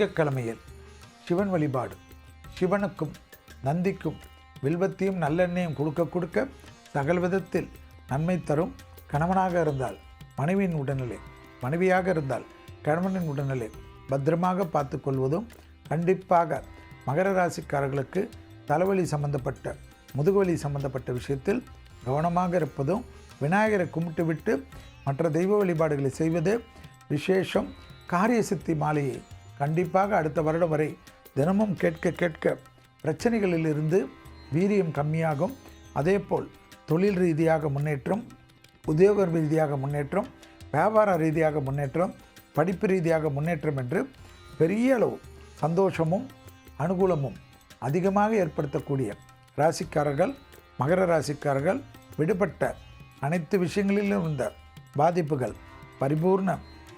திங்கட்கிழமையில் சிவன் வழிபாடு. சிவனுக்கும் நந்திக்கும் வில்வத்தையும் நல்லெண்ணெயும் கொடுக்க சகல விதத்தில் நன்மை தரும். கணவனாக இருந்தால் மனைவியின் உடல்நிலை, மனைவியாக இருந்தால் கணவனின் உடல்நிலை பத்திரமாக பார்த்து கொள்வதும். கண்டிப்பாக மகர ராசிக்காரர்களுக்கு தலைவலி சம்பந்தப்பட்ட, முதுகுவலி சம்பந்தப்பட்ட விஷயத்தில் கவனமாக இருப்பதும், விநாயகரை கும்பிட்டு விட்டு மற்ற தெய்வ வழிபாடுகளை செய்வது விசேஷம். காரிய சித்தி மாலையை கண்டிப்பாக அடுத்த வருடம் வரை தினமும் கேட்க பிரச்சனைகளிலிருந்து வீரியம் கம்மியாகும். அதேபோல் தொழில் ரீதியாக முன்னேற்றம், உத்தியோக ரீதியாக முன்னேற்றம், வியாபார ரீதியாக முன்னேற்றம், படிப்பு ரீதியாக முன்னேற்றம் என்று பெரிய அளவு சந்தோஷமும் அனுகூலமும் அதிகமாக ஏற்படுத்தக்கூடிய ராசிக்காரர்கள் மகர ராசிக்காரர்கள். விடுபட்ட அனைத்து விஷயங்களிலும் இருந்த பாதிப்புகள் பரிபூர்ண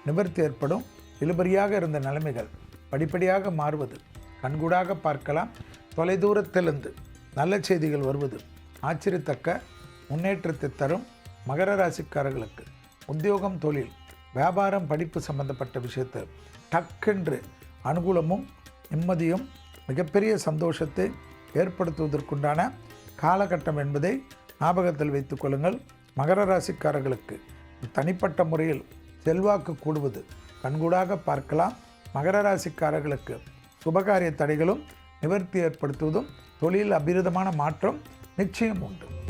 நிவர்த்தி ஏற்படும். இழுபறியாக இருந்த நிலைமைகள் படிப்படியாக மாறுவது கண்கூடாக பார்க்கலாம். தொலைதூரத்திலிருந்து நல்ல செய்திகள் வருவது ஆச்சரியத்தக்க முன்னேற்றத்தை தரும். மகர ராசிக்காரர்களுக்கு உத்தியோகம், தொழில், வியாபாரம், படிப்பு சம்பந்தப்பட்ட விஷயத்தில் டக்கென்று அனுகூலமும் நிம்மதியும் மிகப்பெரிய சந்தோஷத்தை ஏற்படுத்துவதற்குண்டான காலகட்டம் என்பதை ஞாபகத்தில் வைத்துக் கொள்ளுங்கள். மகர ராசிக்காரர்களுக்கு தனிப்பட்ட முறையில் செல்வாக்கு கூடுவது கண்கூடாக பார்க்கலாம். மகர ராசிக்காரர்களுக்கு சுபகாரிய தடைகளும் நிவர்த்தி ஏற்படுத்துவதும், தொழில் அபிரிதமான மாற்றம் நிச்சயம் உண்டு.